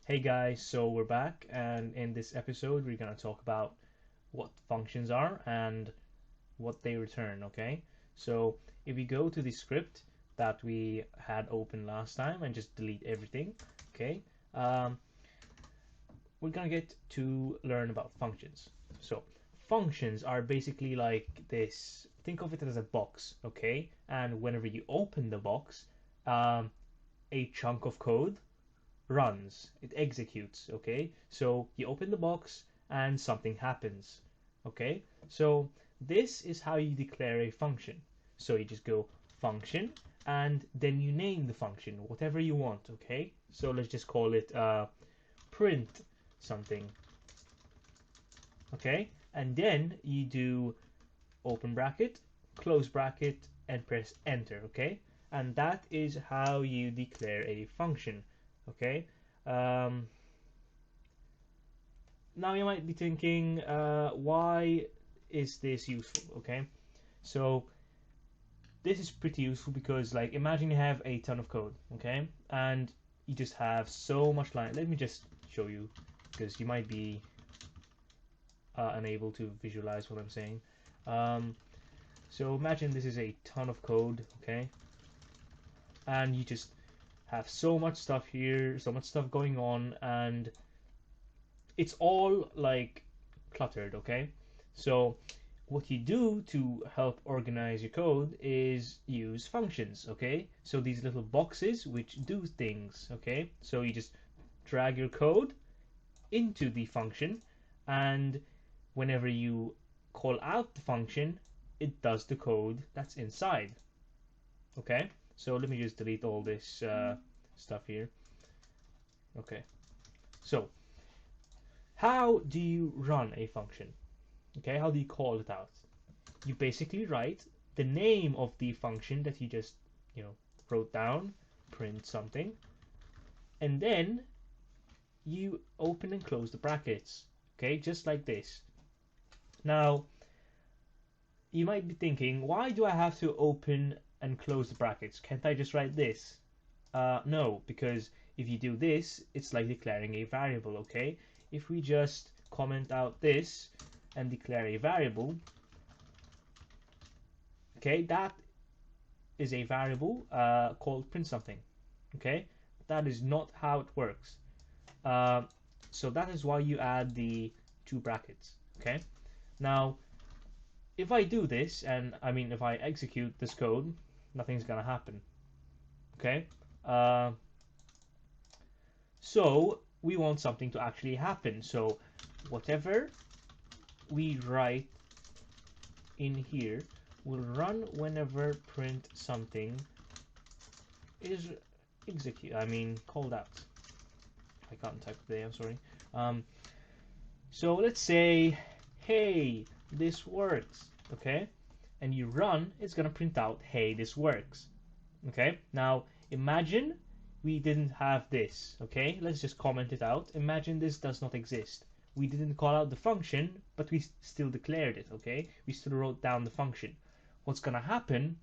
Hey guys, so we're back, and in this episode, we're going to talk about what functions are and what they return, okay? So, if we go to the script that we had open last time and just delete everything, okay, um, we're going to get to learn about functions. So, functions are basically like this, think of it as a box, okay? And whenever you open the box, um, a chunk of code runs, it executes, okay? So you open the box and something happens, okay? So this is how you declare a function. So you just go function and then you name the function, whatever you want, okay? So let's just call it print something, okay? And then you do open bracket, close bracket, and press enter, okay? And that is how you declare a function, okay? Um, Now you might be thinking, why is this useful, okay? So this is pretty useful because, like, imagine you have a ton of code, okay? And you just have so much line. Let me just show you because you might be unable to visualize what I'm saying. Um, so imagine this is a ton of code, okay? And you just have so much stuff here, so much stuff going on, and it's all like cluttered, okay? So what you do to help organize your code is use functions, okay? So these little boxes which do things, okay? So you just drag your code into the function, and whenever you call out the function, it does the code that's inside, okay? So let me just delete all this stuff here. Okay, so how do you run a function? Okay, how do you call it out? You basically write the name of the function that you just, wrote down, print something, and then you open and close the brackets. Okay, just like this. Now, you might be thinking, why do I have to open and close the brackets? Can't I just write this? No, because if you do this, it's like declaring a variable, okay? If we just comment out this and declare a variable, okay, that is a variable called print something, okay? That is not how it works. Uh, so that is why you add the two brackets, okay? Now, if I do this, and I mean, if I execute this code, nothing's gonna happen, okay? Uh, so we want something to actually happen. So whatever we write in here will run whenever print something is called out. I can't type today, I'm sorry. So let's say, hey, this works, okay? And you run, it's gonna print out, hey, this works, okay? Now imagine we didn't have this, okay? Let's just comment it out. Imagine this does not exist. We didn't call out the function, but we still declared it, okay? We still wrote down the function. What's gonna happen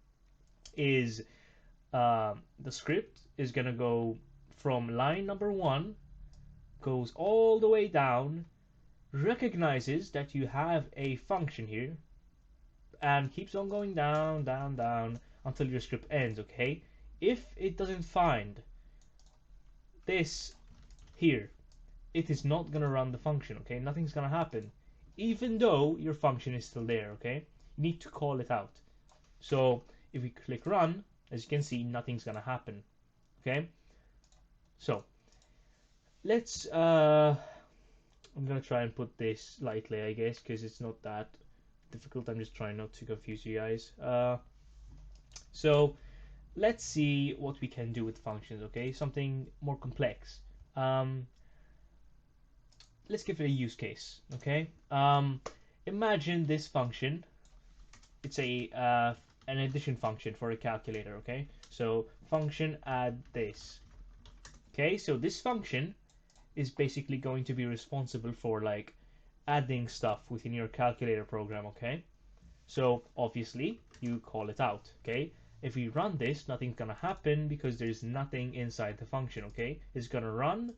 is the script is gonna go from line number 1, goes all the way down, recognizes that you have a function here, and keeps on going down, down, down until your script ends, okay? If it doesn't find this here, it is not gonna run the function, okay? Nothing's gonna happen, even though your function is still there, okay? You need to call it out. So if we click run, as you can see, nothing's gonna happen, okay? So let's I'm gonna try and put this lightly, I guess, because it's not that difficult. I'm just trying not to confuse you guys. So let's see what we can do with functions, okay? Something more complex. Let's give it a use case, okay? Imagine this function. It's a an addition function for a calculator, okay? So function add this. Okay, so this function is basically going to be responsible for like adding stuff within your calculator program, okay? So obviously you call it out, okay? If we run this, nothing's gonna happen because there's nothing inside the function, okay? It's gonna run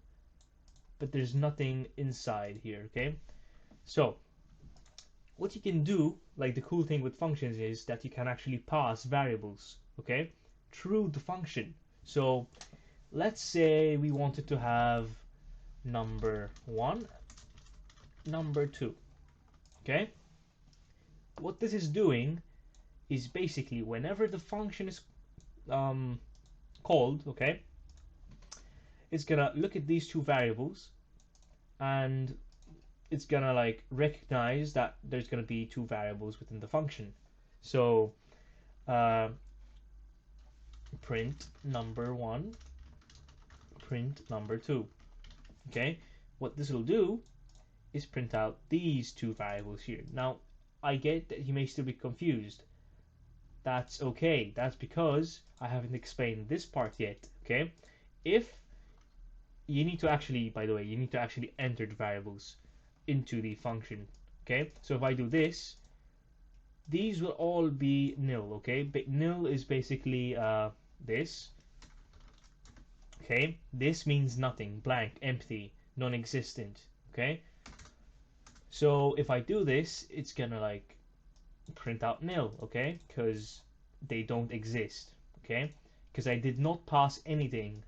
but there's nothing inside here, okay? So what you can do, like the cool thing with functions is that you can actually pass variables, okay, through the function. So let's say we wanted to have number 1, number 2, okay? What this is doing is basically whenever the function is called, okay, it's gonna look at these two variables and it's gonna like recognize that there's gonna be two variables within the function. So print number 1, print number 2. Okay, what this will do is print out these two variables here. Now I get that you may still be confused. That's okay. That's because I haven't explained this part yet. Okay, if you need to actually, by the way, you need to actually enter the variables into the function. Okay, so if I do this, these will all be nil. Okay, but nil is basically this. Okay, this means nothing, blank, empty, non-existent. Okay, so if I do this, it's gonna like print out nil. Okay, because they don't exist. Okay, because I did not pass anything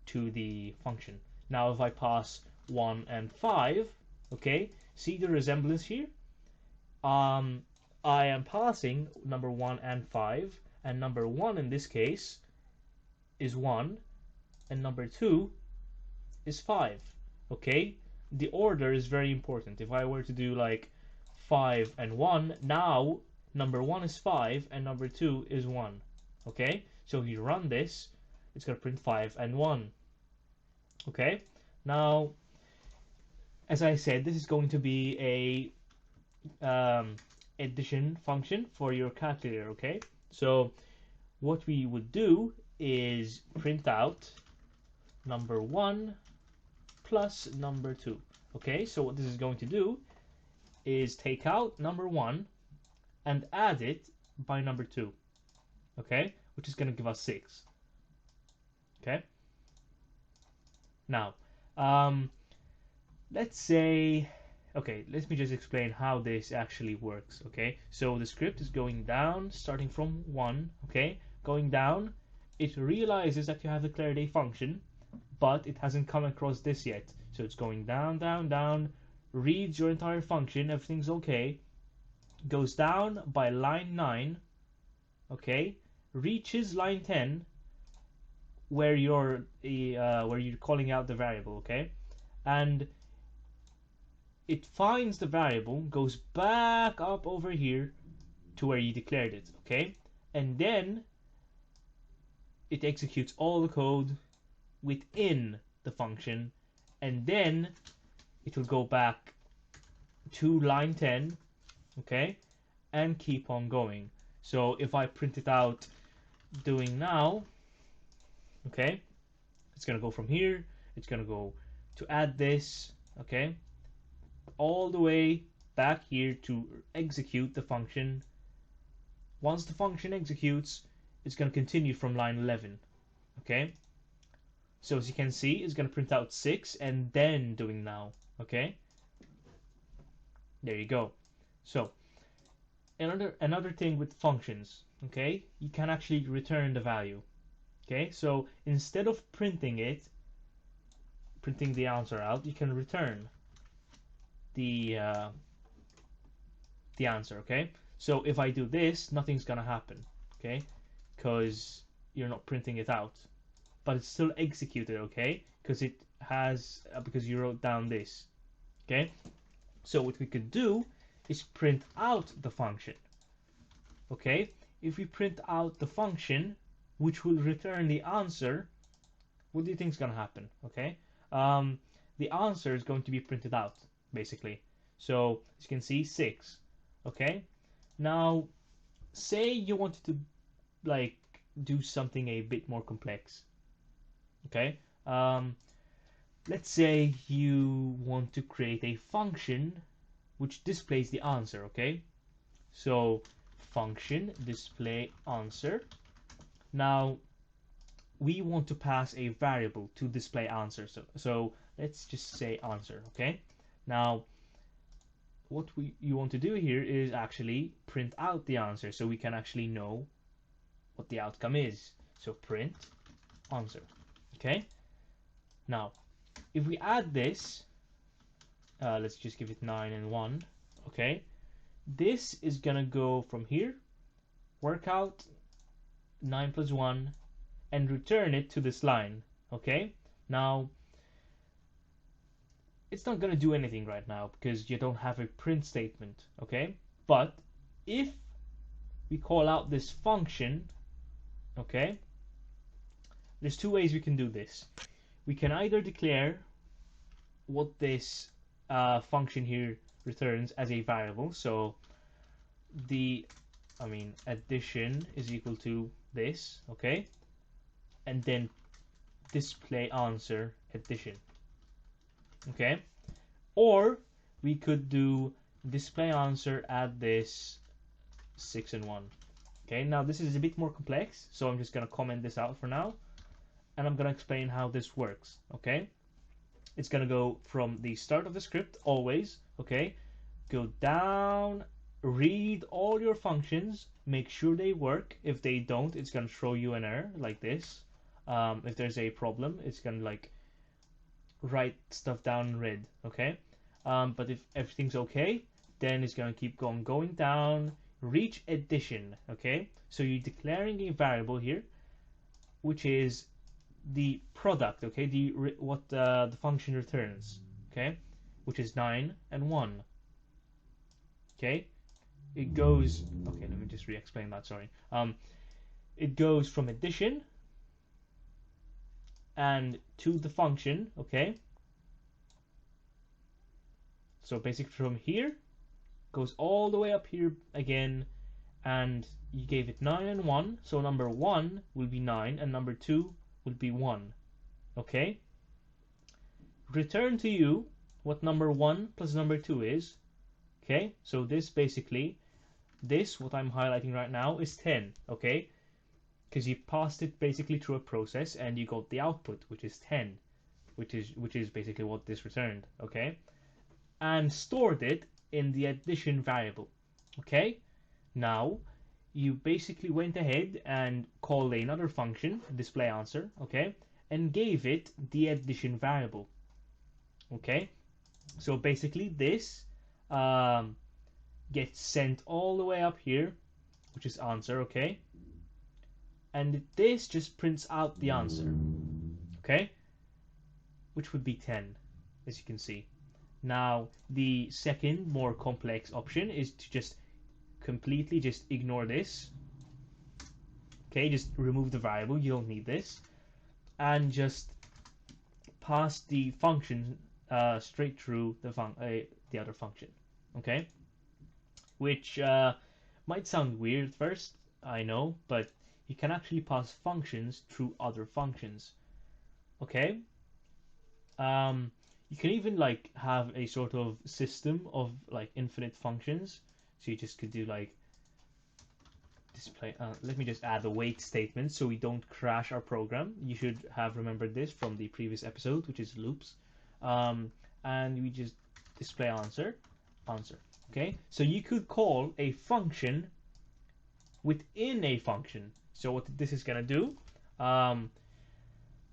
to the function. Now if I pass 1 and 5, okay, see the resemblance here? I am passing number 1 and 5, and number 1 in this case is 1, and number 2 is 5. Okay, the order is very important. If I were to do like 5 and 1, now number 1 is 5 and number 2 is 1. Okay, so if you run this, it's going to print 5 and 1. Okay, now as I said, this is going to be a addition function for your calculator. Okay, so what we would do is print out number 1 plus number 2. Okay, so what this is going to do is take out number 1 and add it by number 2. Okay, which is going to give us 6. Okay, now let's say, okay, let me just explain how this actually works. Okay, so the script is going down, starting from 1. Okay, going down, it realizes that you have declared a function, but it hasn't come across this yet. So it's going down, down, down, reads your entire function, everything's okay, goes down by line 9, okay, reaches line 10, where you're calling out the variable, okay, and it finds the variable, goes back up over here to where you declared it, okay, and then it executes all the code within the function, and then it will go back to line 10, okay, and keep on going. So if I print it out doing now, okay, it's gonna go from here, it's gonna go to add this, okay, all the way back here to execute the function. Once the function executes, it's going to continue from line 11. Okay, so as you can see, it's going to print out 6 and then doing now. Okay, there you go. So another thing with functions, okay, you can actually return the value. Okay, so instead of printing the answer out, you can return the answer. Okay, so if I do this, nothing's gonna happen, okay, because you're not printing it out, but it's still executed, okay, because it has because you wrote down this. Okay, so what we could do is print out the function. Okay, if we print out the function which will return the answer, what do you think is gonna happen? Okay, the answer is going to be printed out basically. So as you can see, 6. Okay, now say you wanted to like do something a bit more complex. Okay, let's say you want to create a function which displays the answer. Okay, so function display answer. Now we want to pass a variable to display answer. So let's just say answer, okay? Now, what you want to do here is actually print out the answer so we can actually know what the outcome is. So print answer, okay? Now, if we add this, let's just give it 9 and 1, okay? This is gonna go from here, work out 9 plus 1, and return it to this line, okay? Now, it's not gonna do anything right now because you don't have a print statement, okay? But if we call out this function, okay, there's two ways we can do this. We can either declare what this function here returns as a variable, so addition is equal to this, okay, and then display answer addition, okay, or we could do display answer add this 6 and 1. Okay, now this is a bit more complex, so I'm just gonna comment this out for now, and I'm gonna explain how this works. Okay, it's gonna go from the start of the script always, okay, go down, read all your functions, make sure they work. If they don't, it's gonna throw you an error like this. If there's a problem, it's gonna like write stuff down in red, okay? But if everything's okay, then it's gonna keep going down, reach addition, okay? So you're declaring a variable here, which is the product, okay? What the function returns, okay? Which is 9 and 1, okay? It goes, okay, let me just re-explain that, sorry. It goes from addition and to the function, okay? So basically from here, goes all the way up here again, and you gave it 9 and 1, so number 1 will be 9 and number 2 will be 1, okay? Return to you what number 1 plus number 2 is, okay? So this basically, what I'm highlighting right now is 10, okay? Because you passed it basically through a process and you got the output, which is 10, which is basically what this returned, okay? And stored it in the addition variable, okay? Now, you basically went ahead and called another function, display answer, okay? And gave it the addition variable, okay? So basically this gets sent all the way up here, which is answer, okay? And this just prints out the answer, okay? Which would be 10, as you can see. Now, the second, more complex option is to just completely just ignore this. Okay, just remove the variable, you don't need this. And just pass the function straight through the other function. Okay? Which might sound weird at first, I know, but you can actually pass functions through other functions. Okay? You can even like have a sort of system of like infinite functions. So you just could do like display. Let me just add a wait statement so we don't crash our program. You should have remembered this from the previous episode, which is loops. And we just display answer. Okay, so you could call a function within a function. So what this is gonna do?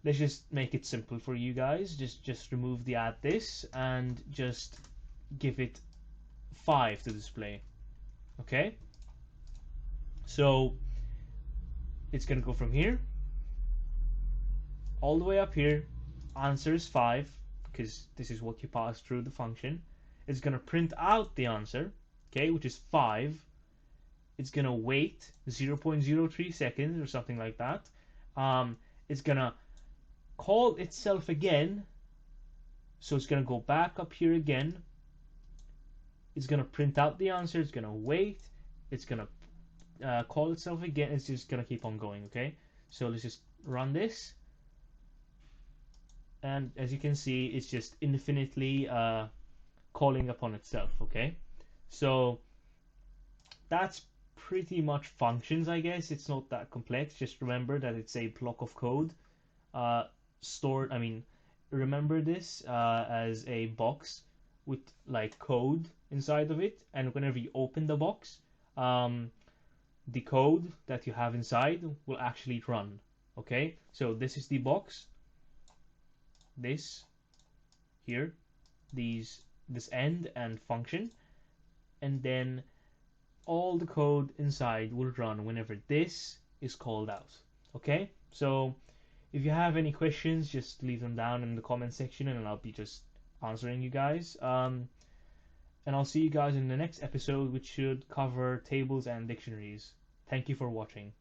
Let's just make it simple for you guys. Just remove the add this and just give it 5 to display. Okay? So it's gonna go from here all the way up here. Answer is 5 because this is what you pass through the function. It's gonna print out the answer, okay, which is 5. It's gonna wait 0.03 seconds or something like that. It's gonna call itself again, so it's gonna go back up here again. It's gonna print out the answer. It's gonna wait. It's gonna call itself again. It's just gonna keep on going. Okay, so let's just run this, and as you can see, it's just infinitely calling upon itself. Okay, so that's pretty much functions, I guess. It's not that complex. Just remember that it's a block of code uh, stored. I mean, remember this as a box with like code inside of it, and whenever you open the box, the code that you have inside will actually run. Okay, so this is the box. This here, this end and function, and then all the code inside will run whenever this is called out. Okay, so if you have any questions, just leave them down in the comment section, and I'll be just answering you guys. And I'll see you guys in the next episode, which should cover tables and dictionaries. Thank you for watching.